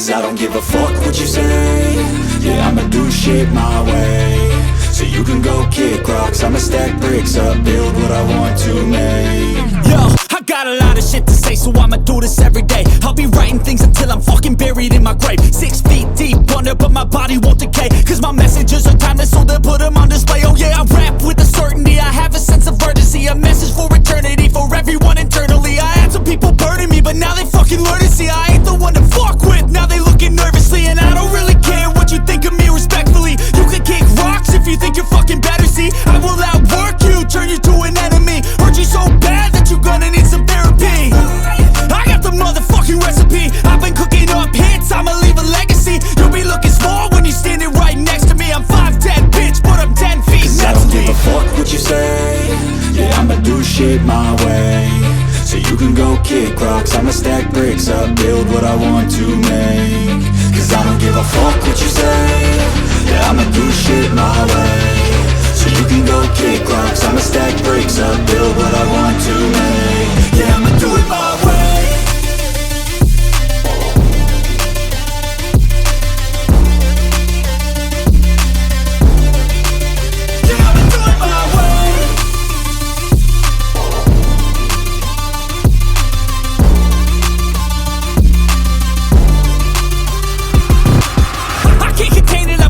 Cause I don't give a fuck what you say. Yeah, I'ma do shit my way. So you can go kick rocks, I'ma stack bricks up, build what I want to make. Yo, I got a lot of shit to say, so I'ma do this every day. I'll be writing things until I'm fucking buried in my grave. 6 feet deep under, but my body won't decay. Cause my messages are timeless, so they'll put them on display. Oh yeah, I rap with a certainty, I have a sense of urgency. A message for eternity, for everyone internally. I had some people burning me, but now they fucking learn to see I ain't the one to fuck with, now they looking nervously. And I don't really care what you think of me, respectfully. You can kick rocks if you think you're fucking better, see. I will outwork you, turn you to an enemy. Hurt you so bad that you're gonna need some therapy. I got the motherfucking recipe. I've been cooking up hits, I'ma leave a legacy. You'll be looking small when you're standing right next to me. I'm 5'10", bitch, but I'm 10 feet Cause I don't give a fuck what you say. Yeah, I'ma do shit my way. So you can go kick rocks, I'ma stack bricks up, build what I want to make. Cause I don't give a fuck what you say. Yeah, I'ma do shit my way. So you can go kick rocks, I'ma stack bricks up, build what I want to make. Yeah, I'ma do it my way.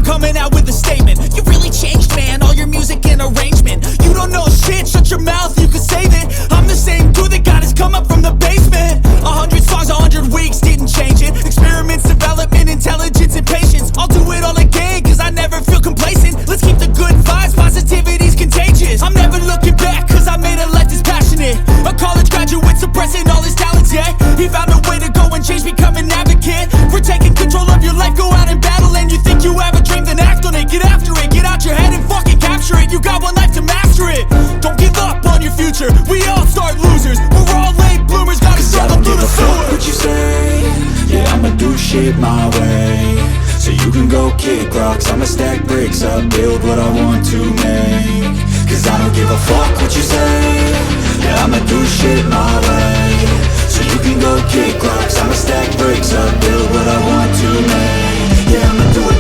Coming out with a statement. You really changed, man, all your music and arrangement. You don't know shit, shut your mouth, you can save it. I'm the same dude that got his come up from the basement. 100 songs, 100 weeks, didn't change it. Experiments, development, intelligence, and patience. I'll do it all again, cause I never feel complacent. Let's keep the good vibes, positivity's contagious. I'm never looking back, cause I made a life that's passionate. A college graduate suppressing all his talents, yeah. He found a way to go and change, become an advocate. For taking control of your life, go out and battle. And you think you have a dream, then act on it, get after it. Get out your head and fucking capture it. You got one life to master it. Don't give up on your future, we all start losers. We're all late bloomers, gotta struggle through the sewer. What you say? Yeah, I'ma do shit my way. So you can go kick rocks, I'ma stack bricks up, build what I want to make. Cause I don't give a fuck what you say. Yeah, I'ma do shit my way. So you can go kick rocks, I'ma stack bricks up, build what I want to make. Yeah, I'ma do it